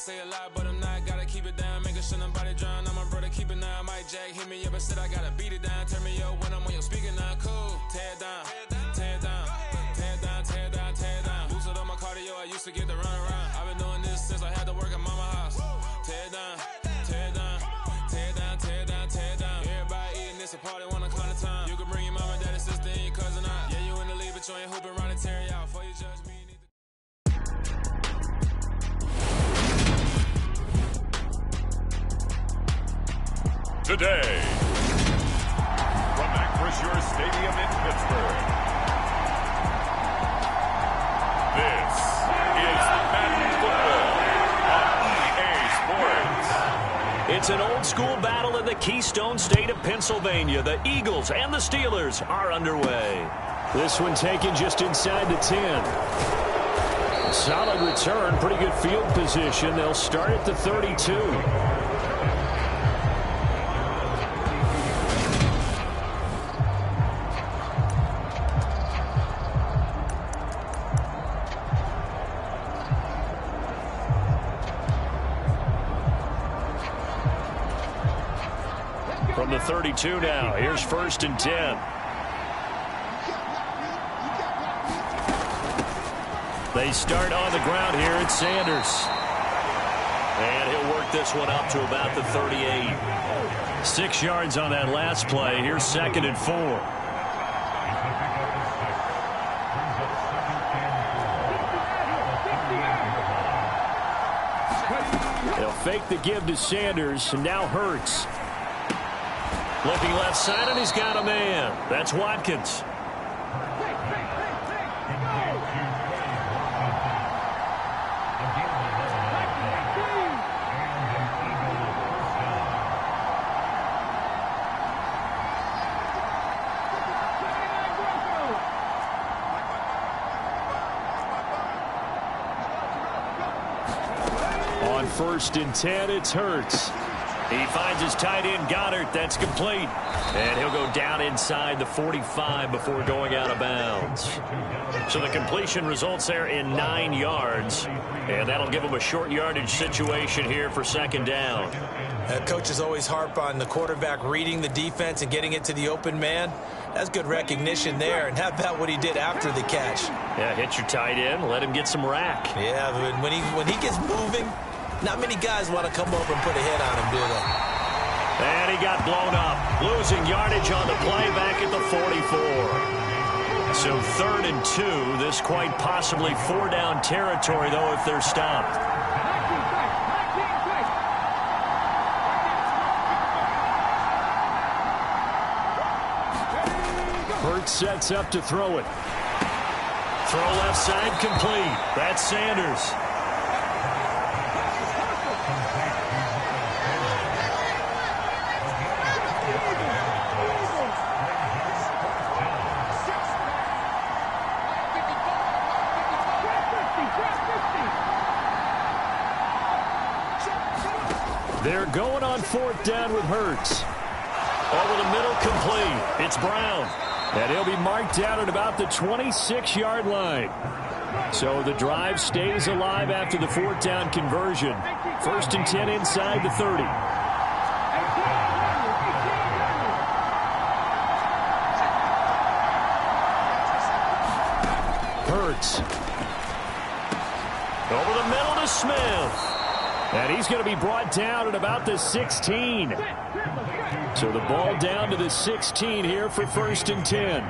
say a lot, but I'm not. Gotta keep it down, making sure nobody drown. I'm my brother, keep it now. Mike Jack hit me up, but said I gotta beat it down. Turn me up when I'm on your speaker now. Cool, tear it down, tear it down, tear it down, tear it down, tear it down. Boosted up my cardio, I used to get to run around. I've been doing this since I had to work at mama house. Tear it down, tear it down, tear it down, tear it down, tear it down. Everybody eating this a party, one o'clock of time. You can bring your mama, daddy, sister, and your cousin out. Yeah, you in the league, but you ain't hooping around and tear out. Before you judge me. Today, from Acrisure Stadium in Pittsburgh, this is Madden Football on EA Sports. It's an old-school battle in the Keystone State of Pennsylvania. The Eagles and the Steelers are underway. This one taken just inside the 10. Solid return, pretty good field position. They'll start at the 32. From the 32 now, here's 1st and 10. They start on the ground here at Sanders. And he'll work this one up to about the 38. 6 yards on that last play. Here's 2nd and 4. They'll fake the give to Sanders, and now Hurts. Looking left side, and he's got a man. That's Watkins. On 1st and 10, it's Hurts. He finds his tight end, Goddard. That's complete. And he'll go down inside the 45 before going out of bounds. So the completion results there in 9 yards. And that'll give him a short yardage situation here for 2nd down. Coaches always harp on the quarterback reading the defense and getting it to the open man. That's good recognition there. And how about what he did after the catch? Yeah, hit your tight end, let him get some rack. Yeah, but when he gets moving, not many guys want to come over and put a hit on him, do they? And he got blown up, losing yardage on the play back at the 44. So 3rd and 2, this quite possibly 4-down territory, though, if they're stopped. Hurts sets up to throw it. Throw left side complete. That's Sanders. They're going on 4th down with Hurts. Over the middle, complete. It's Brown. And he'll be marked down at about the 26-yard line. So the drive stays alive after the 4th down conversion. 1st and 10 inside the 30. Hurts. Over the middle to Smith. And he's going to be brought down at about the 16. So the ball down to the 16 here for 1st and 10.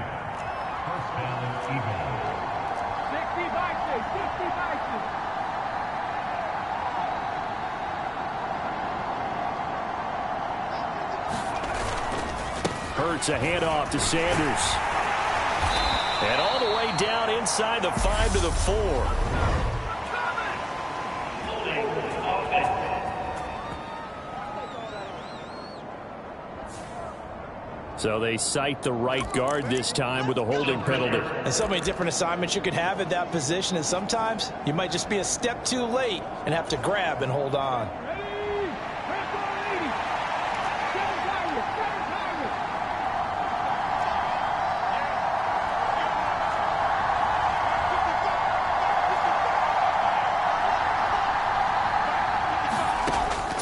Hurts a handoff to Sanders. And all the way down inside the 5 to the 4. So they cite the right guard this time with a holding penalty. And so many different assignments you could have at that position, and sometimes you might just be a step too late and have to grab and hold on.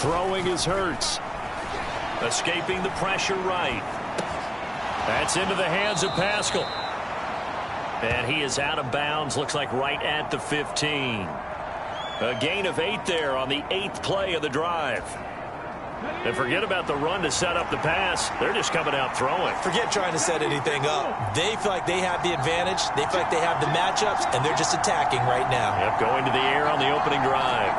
Throwing is Hurts. Escaping the pressure right. That's into the hands of Pascal. And he is out of bounds, looks like right at the 15. A gain of 8 there on the 8th play of the drive. And forget about the run to set up the pass. They're just coming out throwing. Forget trying to set anything up. They feel like they have the advantage. They feel like they have the matchups, and they're just attacking right now. Yep, going to the air on the opening drive.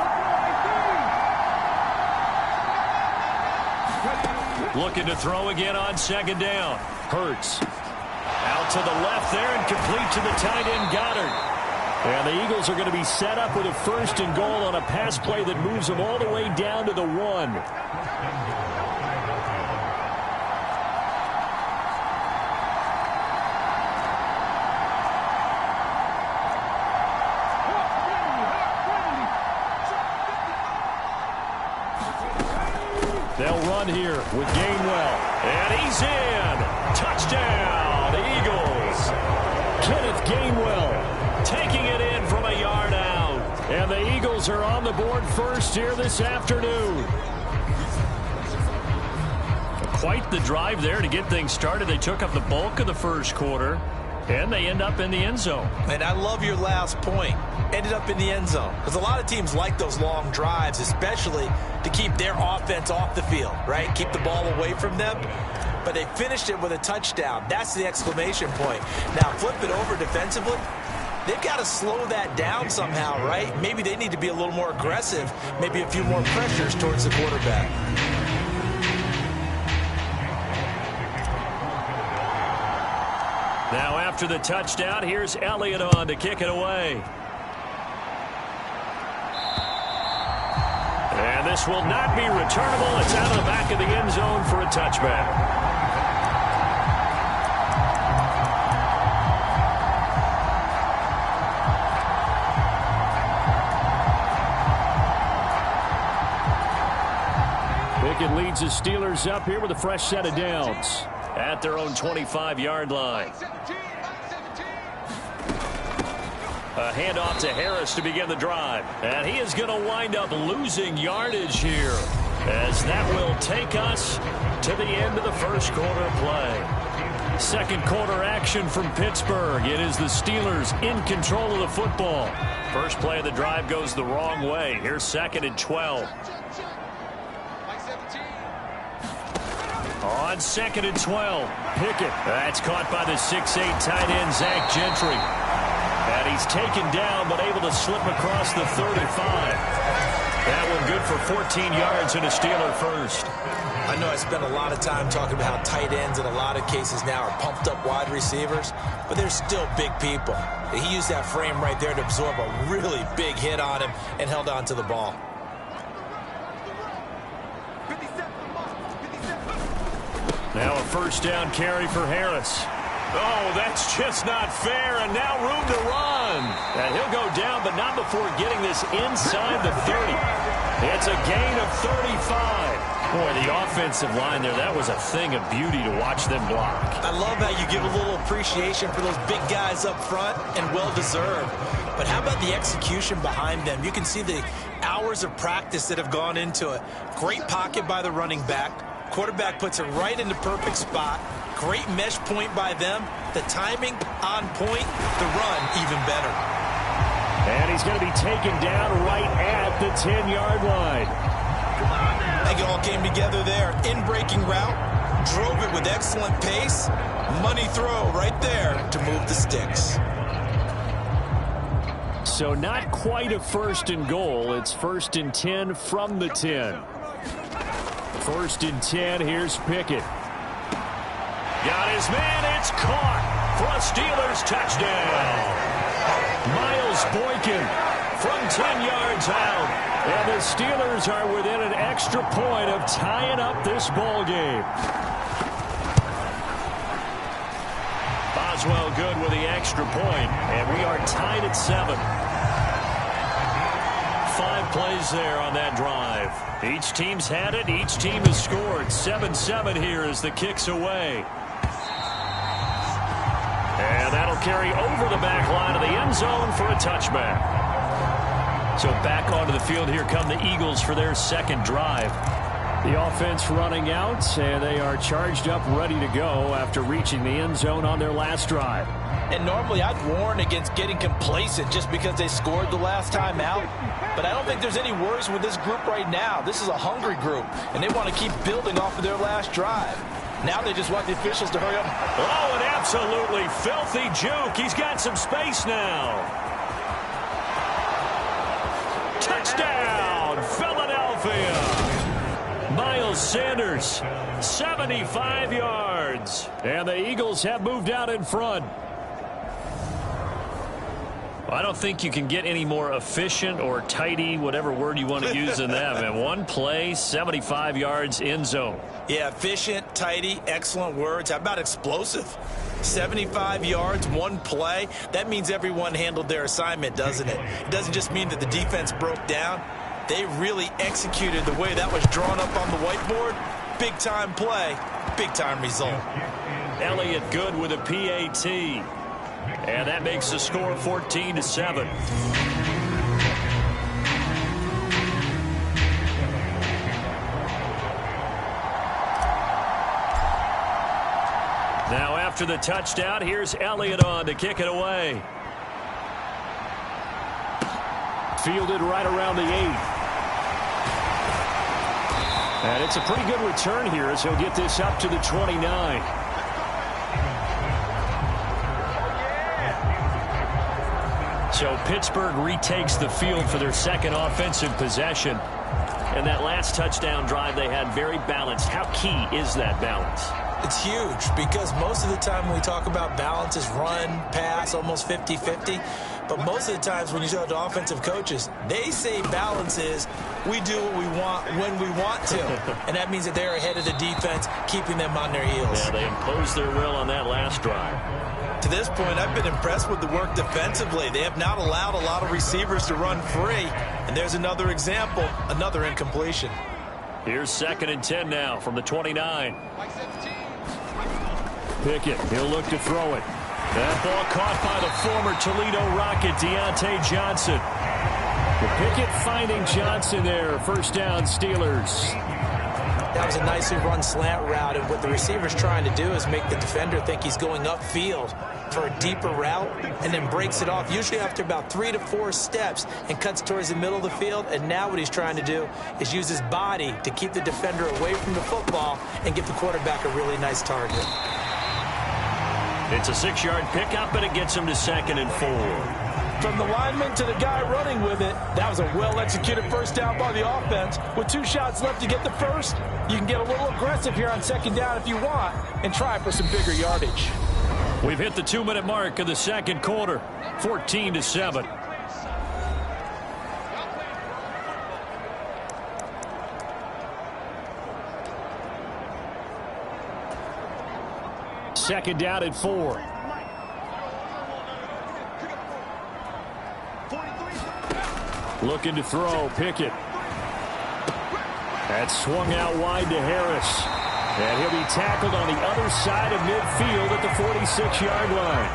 Looking to throw again on second down. Hurts. Out to the left there and complete to the tight end Goddard. And the Eagles are going to be set up with a 1st and goal on a pass play that moves them all the way down to the 1. They'll run here with Gainwell. And he's in. Touchdown, Eagles. Kenneth Gainwell taking it in from a yard out. And the Eagles are on the board first here this afternoon. Quite the drive there to get things started. They took up the bulk of the first quarter, and they end up in the end zone. And I love your last point. Ended up in the end zone. Because a lot of teams like those long drives, especially to keep their offense off the field, right? Keep the ball away from them. But they finished it with a touchdown. That's the exclamation point. Now, flip it over defensively. They've got to slow that down somehow, right? Maybe they need to be a little more aggressive. Maybe a few more pressures towards the quarterback. Now after the touchdown, here's Elliott on to kick it away. And this will not be returnable. It's out of the back of the end zone for a touchback. Pickett leads the Steelers up here with a fresh set of downs at their own 25-yard line. A handoff to Harris to begin the drive. And he is going to wind up losing yardage here, as that will take us to the end of the first quarter play. Second quarter action from Pittsburgh. It is the Steelers in control of the football. First play of the drive goes the wrong way. Here's 2nd and 12. On 2nd and 12, Pickett. That's caught by the 6'8" tight end, Zach Gentry. And he's taken down, but able to slip across the 35. That one good for 14 yards and a Steeler first. I know I spent a lot of time talking about how tight ends in a lot of cases now are pumped up wide receivers, but they're still big people. He used that frame right there to absorb a really big hit on him and held on to the ball. Now a first down carry for Harris. Oh, that's just not fair, and now room to run. And he'll go down, but not before getting this inside the 30. It's a gain of 35. Boy, the offensive line there, that was a thing of beauty to watch them block. I love how you give a little appreciation for those big guys up front, and well-deserved. But how about the execution behind them? You can see the hours of practice that have gone into it. Great pocket by the running back. Quarterback puts it right in the perfect spot. Great mesh point by them. The timing on point. The run even better. And he's going to be taken down right at the 10-yard line. I think it all came together there. In-breaking route. Drove it with excellent pace. Money throw right there to move the sticks. So not quite a 1st and goal. It's 1st and 10 from the 10. 1st and 10, here's Pickett. Got his man, it's caught for a Steelers touchdown. Miles Boykin from 10 yards out. And the Steelers are within an extra point of tying up this ball game. Boswell good with the extra point, and we are tied at 7. 5 plays there on that drive. Each team's had it. Each team has scored. 7-7 here as the kick's away. And that'll carry over the back line of the end zone for a touchback. So back onto the field, here come the Eagles for their second drive. The offense running out, and they are charged up, ready to go after reaching the end zone on their last drive. And normally I'd warn against getting complacent just because they scored the last time out. But I don't think there's any worries with this group right now. This is a hungry group, and they want to keep building off of their last drive. Now they just want the officials to hurry up. Oh, an absolutely filthy juke. He's got some space now. Touchdown, Philadelphia. Miles Sanders, 75 yards. And the Eagles have moved out in front. I don't think you can get any more efficient or tidy, whatever word you want to use in that. And one play, 75 yards, end zone. Yeah, efficient, tidy, excellent words. How about explosive? 75 yards, one play. That means everyone handled their assignment, doesn't it? It doesn't just mean that the defense broke down. They really executed the way that was drawn up on the whiteboard. Big-time play, big-time result. Elliott good with a PAT. And that makes the score 14-7. Now after the touchdown, here's Elliott on to kick it away. Fielded right around the 8. And it's a pretty good return here as he'll get this up to the 29. So Pittsburgh retakes the field for their second offensive possession. And that last touchdown drive they had very balanced. How key is that balance? It's huge because most of the time when we talk about balance is run, pass, almost 50-50. But most of the times when you talk to offensive coaches, they say balance is we do what we want when we want to. And that means that they're ahead of the defense, keeping them on their heels. Yeah, they imposed their will on that last drive. To this point, I've been impressed with the work defensively. They have not allowed a lot of receivers to run free. And there's another example, another incompletion. Here's 2nd and 10 now from the 29. Pickett, he'll look to throw it. That ball caught by the former Toledo Rocket, Deontay Johnson. Pickett finding Johnson there. First down, Steelers. That was a nicely run slant route, and what the receiver's trying to do is make the defender think he's going upfield for a deeper route and then breaks it off, usually after about 3 to 4 steps, and cuts towards the middle of the field. And now what he's trying to do is use his body to keep the defender away from the football and give the quarterback a really nice target. It's a 6-yard pickup, and it gets him to 2nd and 4. From the lineman to the guy running with it, that was a well-executed first down by the offense. With 2 shots left to get the first, you can get a little aggressive here on 2nd down if you want and try for some bigger yardage. We've hit the 2-minute mark of the second quarter, 14-7. Second down at 4. Looking to throw, Pickett. That's swung out wide to Harris. And he'll be tackled on the other side of midfield at the 46-yard line.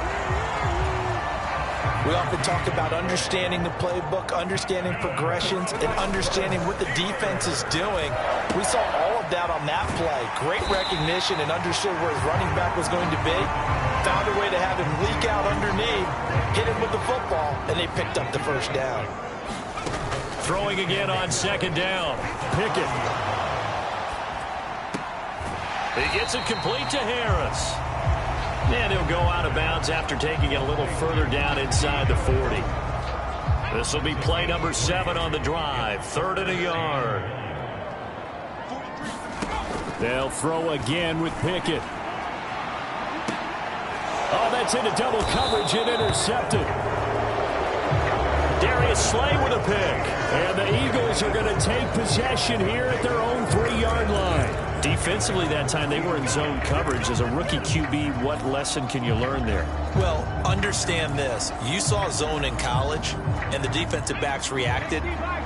We often talk about understanding the playbook, understanding progressions, and understanding what the defense is doing. We saw all of that on that play. Great recognition and understood where his running back was going to be. Found a way to have him leak out underneath, hit him with the football, and they picked up the first down. Throwing again on 2nd down. Pickett. He gets it complete to Harris. And he'll go out of bounds after taking it a little further down inside the 40. This will be play number 7 on the drive. 3rd and a yard. They'll throw again with Pickett. Oh, that's into double coverage and intercepted. Darius Slay with a pick. And the Eagles are going to take possession here at their own 3-yard line. Defensively that time, they were in zone coverage. As a rookie QB, what lesson can you learn there? Well, understand this. You saw zone in college, and the defensive backs reacted,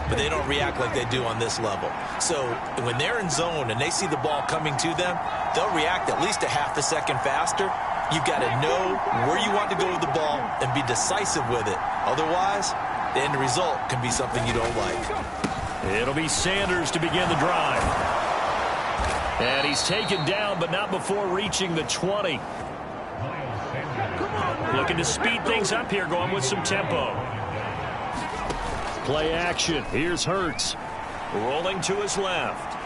but they don't react like they do on this level. So when they're in zone and they see the ball coming to them, they'll react at least a half a second faster. You've got to know where you want to go with the ball and be decisive with it. Otherwise, the end result can be something you don't like. It'll be Sanders to begin the drive. And he's taken down, but not before reaching the 20. Looking to speed things up here, going with some tempo. Play action. Here's Hurts. Rolling to his left.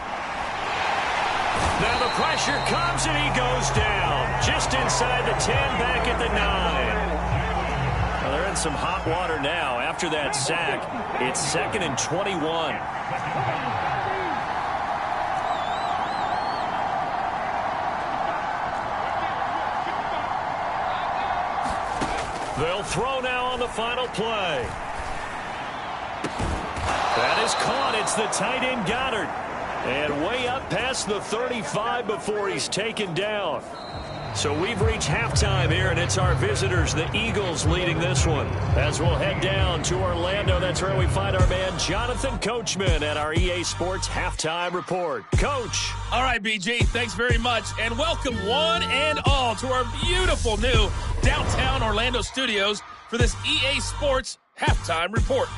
Now the pressure comes, and he goes down. Just inside the 10, back at the 9. Well, they're in some hot water now. After that sack, it's 2nd and 21. They'll throw now on the final play. That is caught. It's the tight end Goddard. And way up past the 35 before he's taken down. So we've reached halftime here, and it's our visitors, the Eagles, leading this one. As we'll head down to Orlando, that's where we find our man Jonathan Coachman at our EA Sports Halftime Report. Coach. All right, BG, thanks very much. And welcome one and all to our beautiful new downtown Orlando studios for this EA Sports Halftime Report.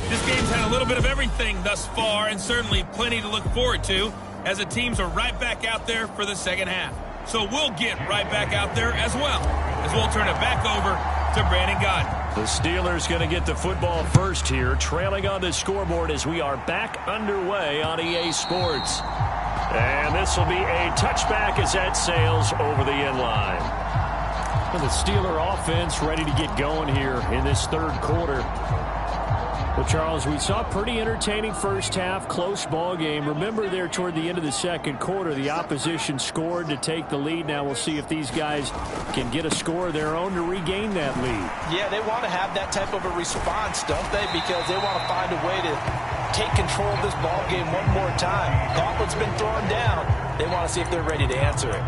This game's had a little bit of everything thus far, and certainly plenty to look forward to, as the teams are right back out there for the second half. So we'll get right back out there as well, as we'll turn it back over to Brandon Goddard. The Steelers going to get the football first here, trailing on the scoreboard as we are back underway on EA Sports. And this will be a touchback as that sails over the end line. Well, the Steeler offense ready to get going here in this third quarter. Well, Charles, we saw a pretty entertaining first half, close ball game. Remember there toward the end of the second quarter, the opposition scored to take the lead. Now we'll see if these guys can get a score of their own to regain that lead. Yeah, they want to have that type of a response, don't they? Because they want to find a way to take control of this ball game one more time. Gauntlet's been thrown down. They want to see if they're ready to answer it.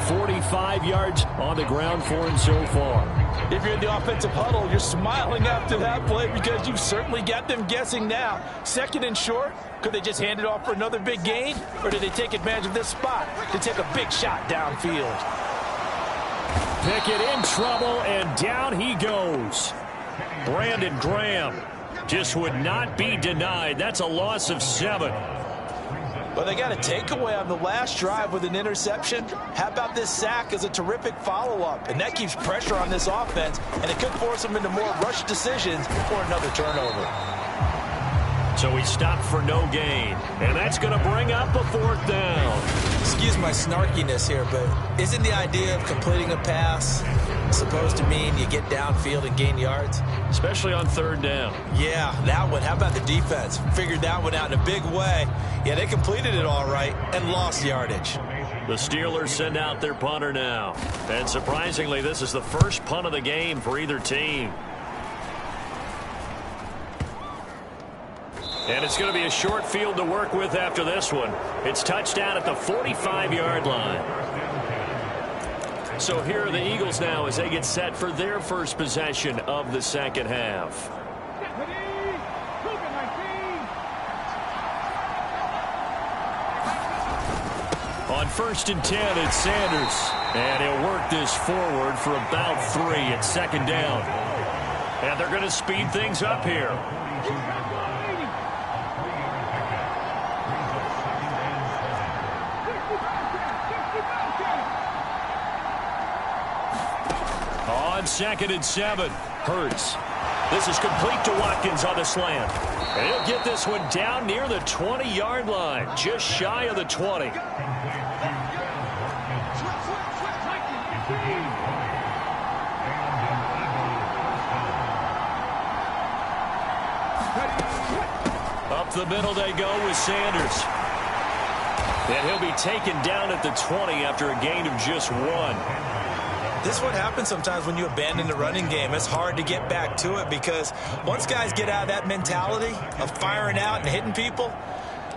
45 yards on the ground for him so far. If you're in the offensive huddle, you're smiling after that play because you've certainly got them guessing now. 2nd and short, could they just hand it off for another big gain? Or did they take advantage of this spot to take a big shot downfield? Pickett in trouble, and down he goes. Brandon Graham just would not be denied. That's a loss of 7. Well, they got a takeaway on the last drive with an interception. How about this sack as a terrific follow-up? And that keeps pressure on this offense, and it could force them into more rush decisions or another turnover. So he stopped for no gain, and that's going to bring up a 4th down. Excuse my snarkiness here, but isn't the idea of completing a pass supposed to mean you get downfield and gain yards? Especially on 3rd down. Yeah, that one. How about the defense? Figured that one out in a big way. Yeah, they completed it all right and lost yardage. The Steelers send out their punter now. And surprisingly, this is the first punt of the game for either team. And it's going to be a short field to work with after this one. It's touchdown at the 45-yard line. So here are the Eagles now as they get set for their first possession of the second half. On 1st and 10, it's Sanders. And he'll work this forward for about 3 at 2nd down. And they're going to speed things up here. On 2nd and 7, Hurts. This is complete to Watkins on the slant. And he'll get this one down near the 20-yard line, just shy of the 20. Up the middle they go with Sanders. And he'll be taken down at the 20 after a gain of just 1. This is what happens sometimes when you abandon the running game. It's hard to get back to it because once guys get out of that mentality of firing out and hitting people,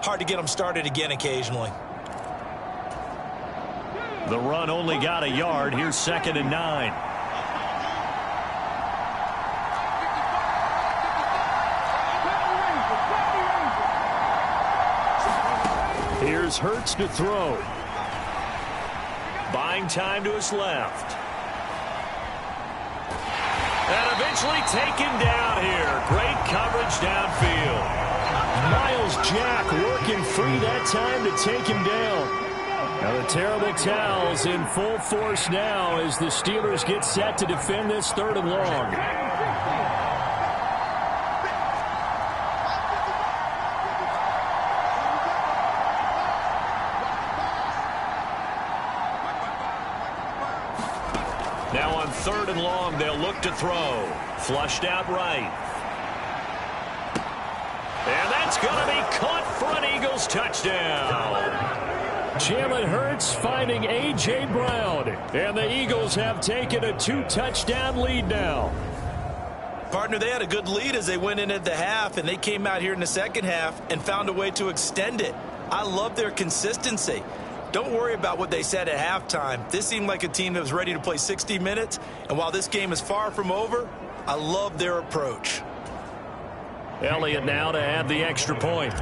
hard to get them started again occasionally. The run only got a yard. Here's 2nd and 9. Here's Hurts to throw. Buying time to his left. And eventually taken down here. Great coverage downfield. Miles Jack working free that time to take him down. Now the terrible towels in full force now as the Steelers get set to defend this 3rd and long. Now on 3rd and long, they'll look to throw. Flushed out right. And that's going to be caught for an Eagles touchdown. Jalen Hurts finding A.J. Brown. And the Eagles have taken a 2-touchdown lead now. Partner, they had a good lead as they went in at the half, and they came out here in the second half and found a way to extend it. I love their consistency. Don't worry about what they said at halftime. This seemed like a team that was ready to play 60 minutes, and while this game is far from over, I love their approach. Elliott now to add the extra point.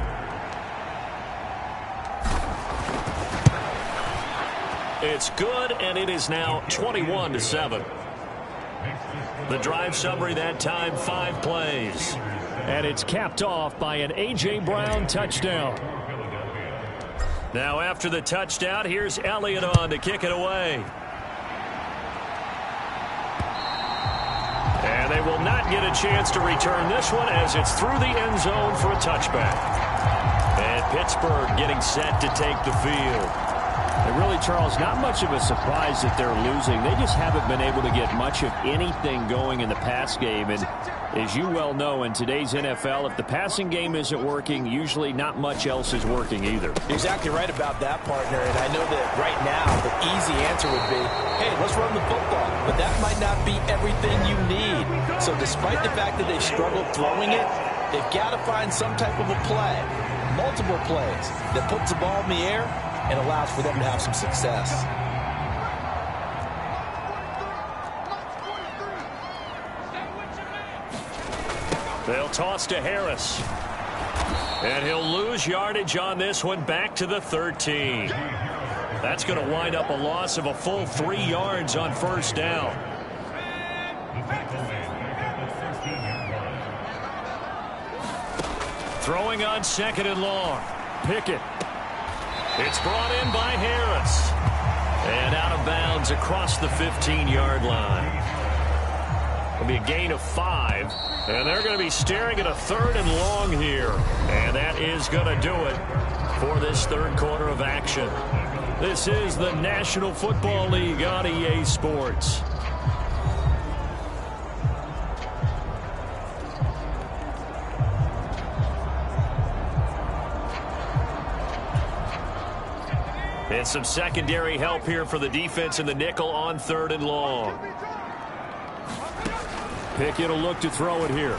It's good, and it is now 21-7. The drive summary that time, 5 plays. And it's capped off by an A.J. Brown touchdown. Now after the touchdown, here's Elliott on to kick it away. And they will not get a chance to return this one as it's through the end zone for a touchback. And Pittsburgh getting set to take the field. And really, Charles, not much of a surprise that they're losing. They just haven't been able to get much of anything going in the pass game. And as you well know, in today's NFL, if the passing game isn't working, usually not much else is working either. You're exactly right about that, partner. And I know that right now the easy answer would be, hey, let's run the football. But that might not be everything you need. So despite the fact that they've struggled throwing it, they've got to find some type of a play, multiple plays, that puts the ball in the air and allows for them to have some success. They'll toss to Harris. And he'll lose yardage on this one, back to the 13. That's going to wind up a loss of a full 3 yards on 1st down. Throwing on 2nd and long. Pickett. It's brought in by Harris. And out of bounds across the 15-yard line. It'll be a gain of 5. And they're going to be staring at a 3rd and long here. And that is going to do it for this 3rd quarter of action. This is the National Football League on EA Sports. And some secondary help here for the defense in the nickel on 3rd and long. Pickett will look to throw it here.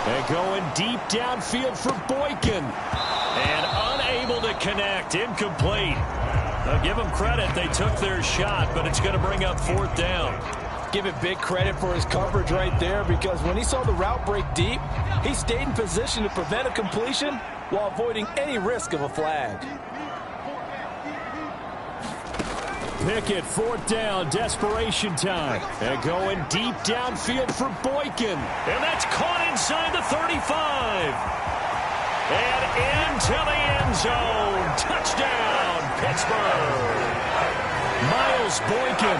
And going deep downfield for Boykin. And unable to connect. Incomplete. Now give them credit. They took their shot, but it's going to bring up 4th down. Give it big credit for his coverage right there, because when he saw the route break deep, he stayed in position to prevent a completion while avoiding any risk of a flag. Pickett, 4th down, desperation time. And going deep downfield for Boykin. And that's caught inside the 35. And into the end zone. Touchdown, Pittsburgh. Miles Boykin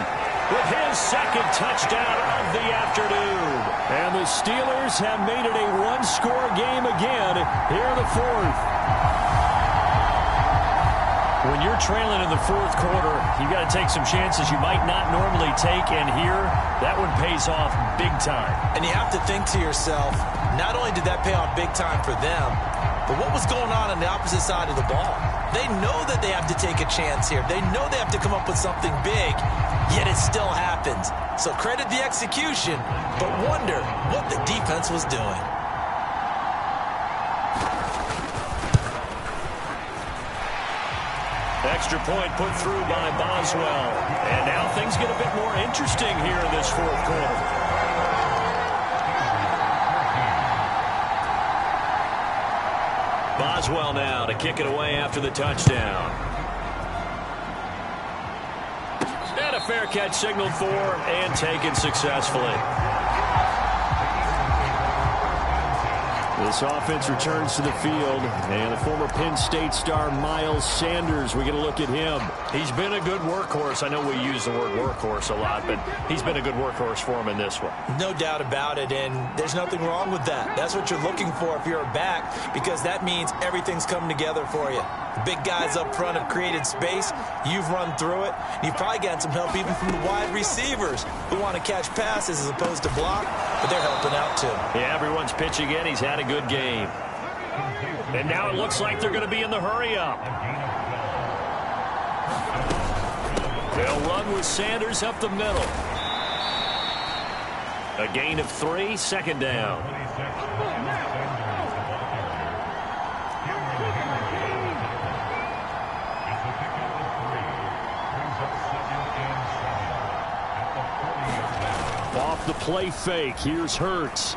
with his 2nd touchdown of the afternoon. And the Steelers have made it a 1-score game again here in the 4th. When you're trailing in the 4th quarter, you got to take some chances you might not normally take, and here, that one pays off big time. And you have to think to yourself, not only did that pay off big time for them, but what was going on the opposite side of the ball? They know that they have to take a chance here. They know they have to come up with something big, yet it still happens. So credit the execution, but wonder what the defense was doing. Extra point put through by Boswell. And now things get a bit more interesting here in this 4th quarter. Boswell now to kick it away after the touchdown. And a a fair catch signaled for and taken successfully. This offense returns to the field, and the former Penn State star Miles Sanders, we're going to look at him. He's been a good workhorse. I know we use the word workhorse a lot, but he's been a good workhorse for him in this one. No doubt about it, and there's nothing wrong with that. That's what you're looking for if you're a back, because that means everything's coming together for you. The big guys up front have created space. You've run through it. You've probably gotten some help even from the wide receivers who want to catch passes as opposed to block, but they're helping out too. Yeah, everyone's pitching in. He's had a good game. And now it looks like they're going to be in the hurry-up. They'll run with Sanders up the middle. A gain of 3, second down. Off the play fake, here's Hurts.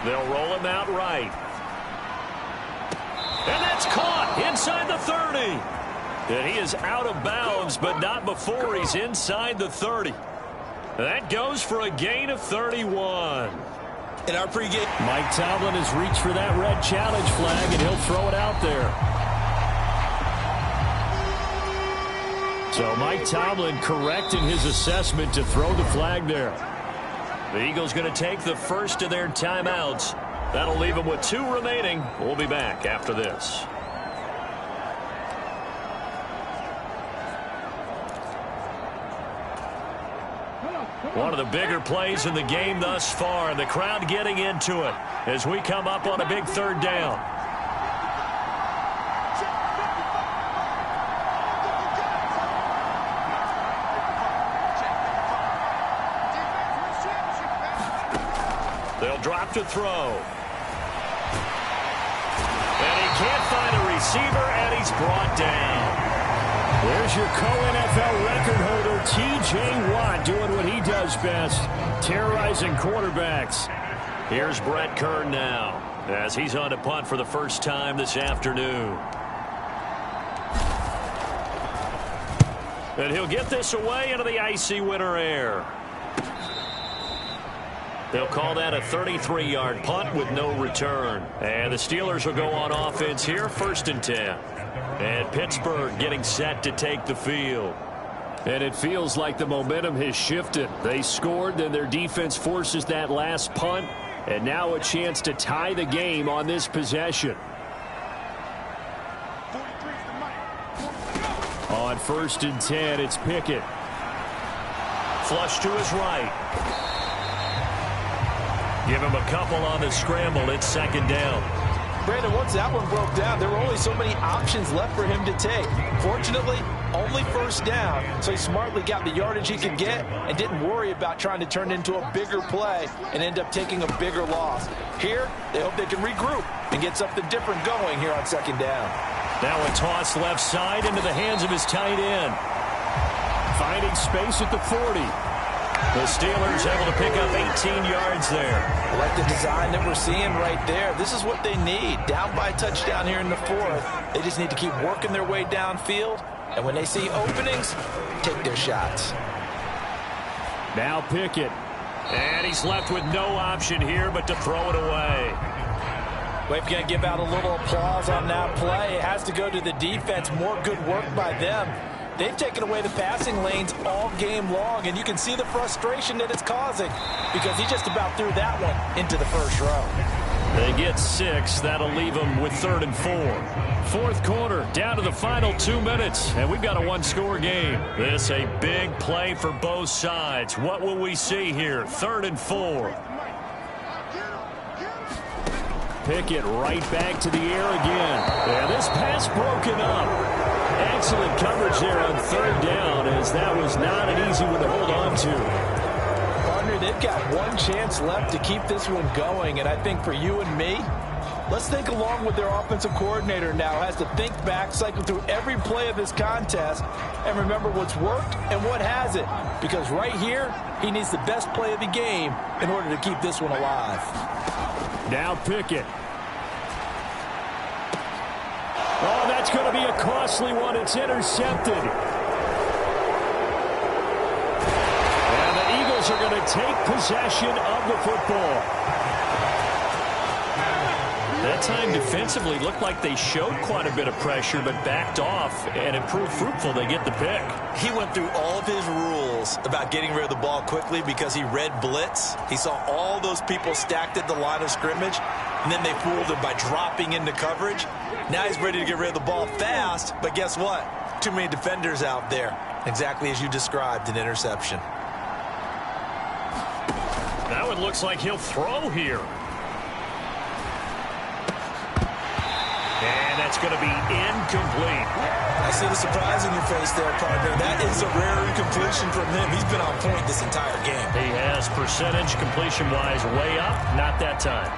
They'll roll him out right. And that's caught inside the 30. And he is out of bounds, but not before he's inside the 30. That goes for a gain of 31. In our pregame, Mike Tomlin has reached for that red challenge flag, and he'll throw it out there. So Mike Tomlin correct in his assessment to throw the flag there. The Eagles going to take the first of their timeouts. That'll leave them with 2 remaining. We'll be back after this. One of the bigger plays in the game thus far, and the crowd getting into it as we come up on a big 3rd down. They'll drop to throw. And he can't find a receiver, and he's brought down. There's your co-NFL record holder, T.J. Watt, doing what he does best, terrorizing quarterbacks. Here's Brett Kern now, as he's on to punt for the first time this afternoon. And he'll get this away into the icy winter air. They'll call that a 33-yard punt with no return. And the Steelers will go on offense here, 1st and 10. And Pittsburgh getting set to take the field. And it feels like the momentum has shifted. They scored, then their defense forces that last punt. And now a chance to tie the game on this possession. On 1st and 10, it's Pickett. Flush to his right. Give him a couple on the scramble. It's 2nd down. Brandon, once that one broke down, there were only so many options left for him to take. Fortunately, only 1st down, so he smartly got the yardage he could get and didn't worry about trying to turn it into a bigger play and end up taking a bigger loss. Here, they hope they can regroup and get something different going here on 2nd down. Now a toss left side into the hands of his tight end. Finding space at the 40. The Steelers able to pick up 18 yards there. I like the design that we're seeing right there. This is what they need. Down by a touchdown here in the 4th. They just need to keep working their way downfield. And when they see openings, take their shots. Now Pickett. And he's left with no option here but to throw it away. We're going to give out a little applause on that play. It has to go to the defense. More good work by them. They've taken away the passing lanes all game long, and you can see the frustration that it's causing because he just about threw that one into the 1st row. They get 6. That'll leave them with 3rd and 4. 4th quarter, down to the final 2 minutes, and we've got a 1-score game. This a big play for both sides. What will we see here? 3rd and 4. Pickett right back to the air again. And this pass broken up. Excellent coverage there on 3rd down, as that was not an easy one to hold on to. Partner, they've got one chance left to keep this one going, and I think for you and me, let's think along with their offensive coordinator now. Has to think back, cycle through every play of this contest, and remember what's worked and what hasn't. Because right here, he needs the best play of the game in order to keep this one alive. Now Pickett. Oh, that's going to be a costly one. It's intercepted. Eagles are going to take possession of the football. That time defensively looked like they showed quite a bit of pressure but backed off, and it proved fruitful. They get the pick. He went through all of his rules about getting rid of the ball quickly because he read blitz. He saw all those people stacked at the line of scrimmage, and then they fooled him by dropping into coverage. Now he's ready to get rid of the ball fast, but guess what? Too many defenders out there. Exactly as you described, an interception. Now it looks like he'll throw here. And that's going to be incomplete. I see the surprise in your face there, partner. That is a rare incompletion from him. He's been on point this entire game. He has percentage completion-wise way up. Not that time.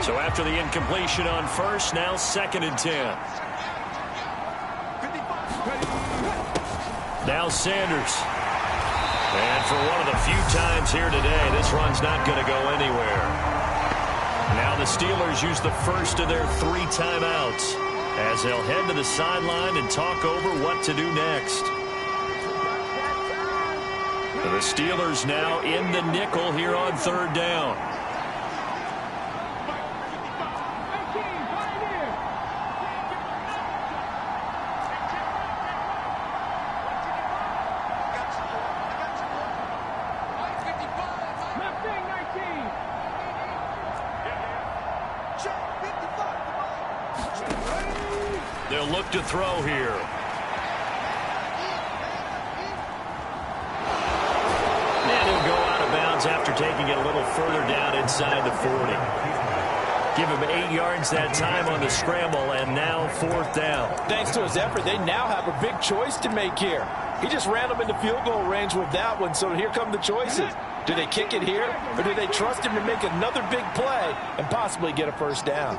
So after the incompletion on first, now 2nd and 10. Now Sanders. And for one of the few times here today, this run's not going to go anywhere. Now the Steelers use the first of their 3 timeouts as they'll head to the sideline and talk over what to do next. The Steelers now in the nickel here on 3rd down. They'll look to throw here. And he'll go out of bounds after taking it a little further down inside the 40. Give him 8 yards that time on the scramble, and now 4th down. Thanks to his effort, they now have a big choice to make here. He just ran them into field goal range with that one, so here come the choices. Do they kick it here, or do they trust him to make another big play and possibly get a first down?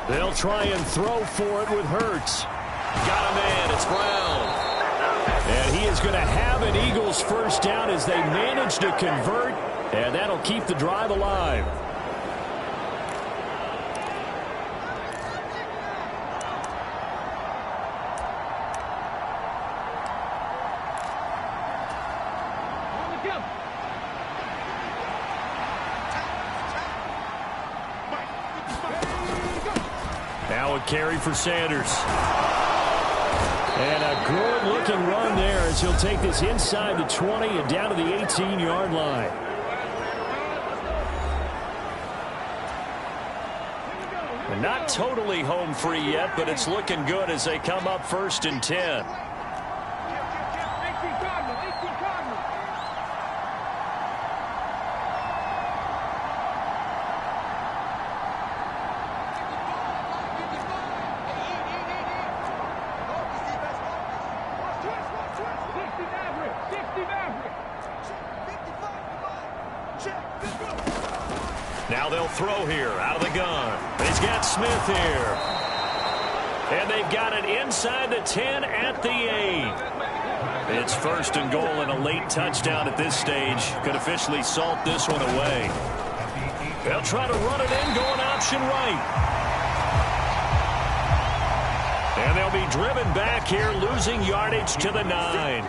They'll try and throw for it with Hurts. Got a man. It's Brown. And he is going to have an Eagles first down as they manage to convert, and that'll keep the drive alive. Now a carry for Sanders. And a good-looking run there as he'll take this inside the 20 and down to the 18-yard line. And not totally home free yet, but it's looking good as they come up 1st and 10. Now they'll throw here out of the gun. He's got Smith here. And they've got it inside the 10 at the 8. It's 1st and goal and a late touchdown at this stage. Could officially salt this one away. They'll try to run it in, going option right. And they'll be driven back here, losing yardage to the 9.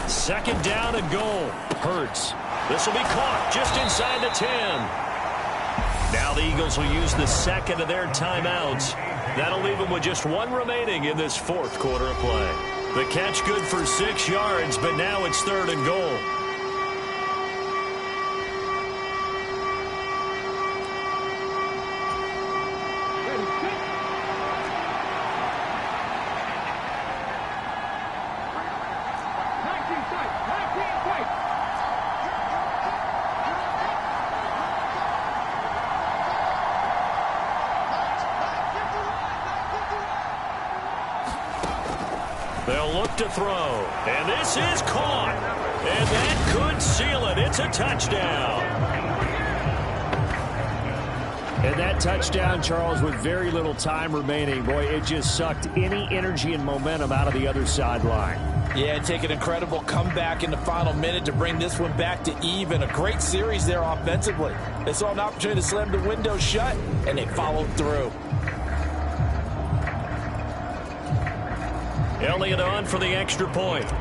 Second down and goal. Hurts. This will be caught just inside the 10. Now the Eagles will use the 2nd of their timeouts. That'll leave them with just 1 remaining in this 4th quarter of play. The catch good for 6 yards, but now it's 3rd and goal. They'll look to throw. And this is caught. And that could seal it. It's a touchdown. And that touchdown, Charles, with very little time remaining, boy, it just sucked any energy and momentum out of the other sideline. Yeah, take an incredible comeback in the final minute to bring this one back to even. A great series there offensively. They saw an opportunity to slam the window shut, and they followed through. Elliott on for the extra point.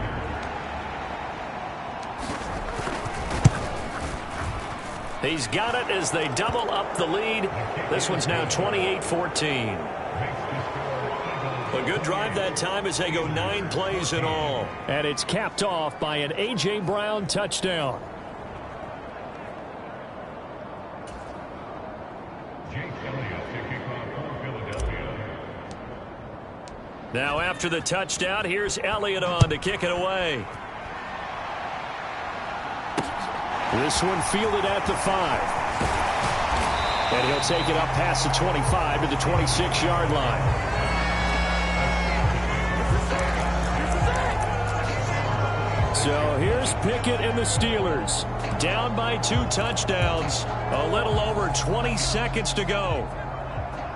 He's got it as they double up the lead. This one's now 28-14. A good drive that time as they go 9 plays in all. And it's capped off by an A.J. Brown touchdown. Now after the touchdown, here's Elliott on to kick it away. This one fielded at the 5. And he'll take it up past the 25 to the 26-yard line. So here's Pickett and the Steelers. Down by 2 touchdowns. A little over 20 seconds to go.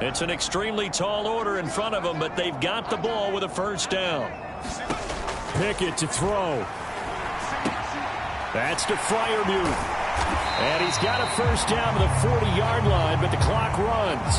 It's an extremely tall order in front of them, but they've got the ball with a first down. Pickett to throw. That's to Freiermuth. And he's got a first down to the 40-yard line, but the clock runs.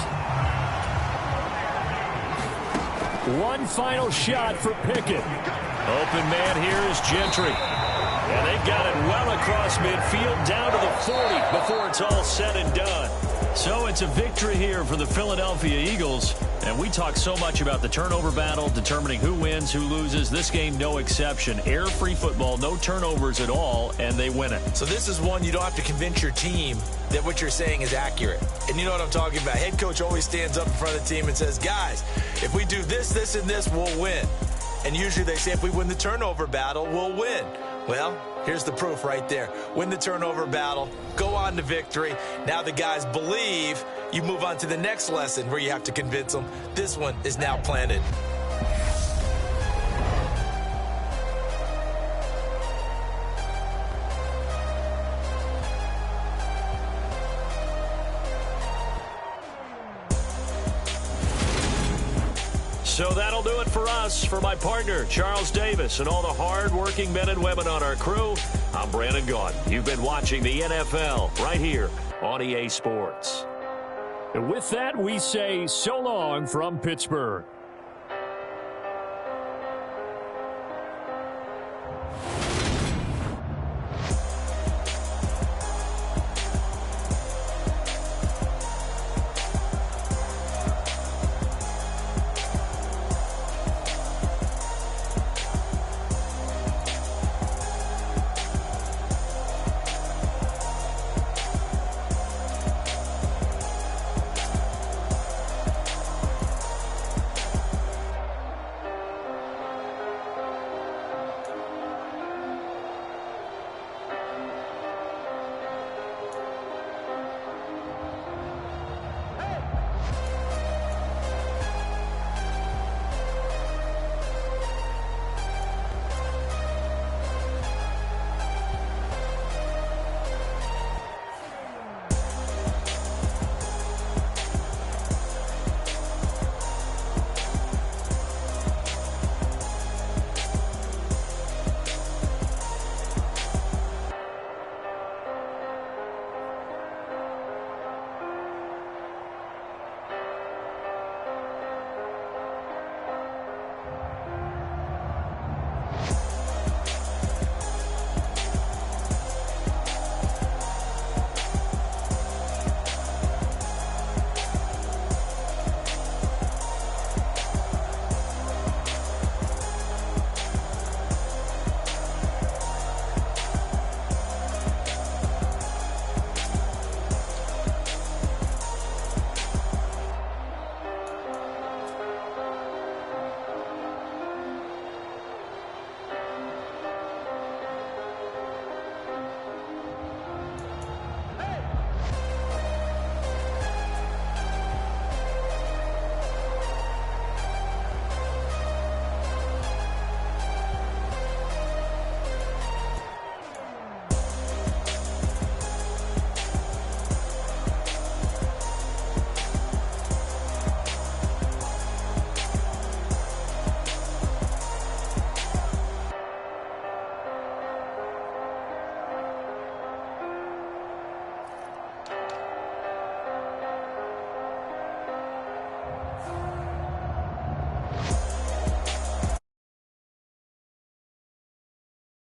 One final shot for Pickett. Open man here is Gentry. And they've got it well across midfield down to the 40 before it's all said and done. So it's a victory here for the Philadelphia Eagles. And we talk so much about the turnover battle, determining who wins, who loses. This game, no exception. Error-free football, no turnovers at all, and they win it. So this is one you don't have to convince your team that what you're saying is accurate. And you know what I'm talking about. Head coach always stands up in front of the team and says, guys, if we do this, this, and this, we'll win. And usually they say if we win the turnover battle, we'll win. Well, here's the proof right there. Win the turnover battle, go on to victory. Now the guys believe. You move on to the next lesson where you have to convince them. This one is now planted. So that'll do it for us. For my partner, Charles Davis, and all the hard-working men and women on our crew, I'm Brandon Gaudin. You've been watching the NFL right here on EA Sports. And with that, we say so long from Pittsburgh.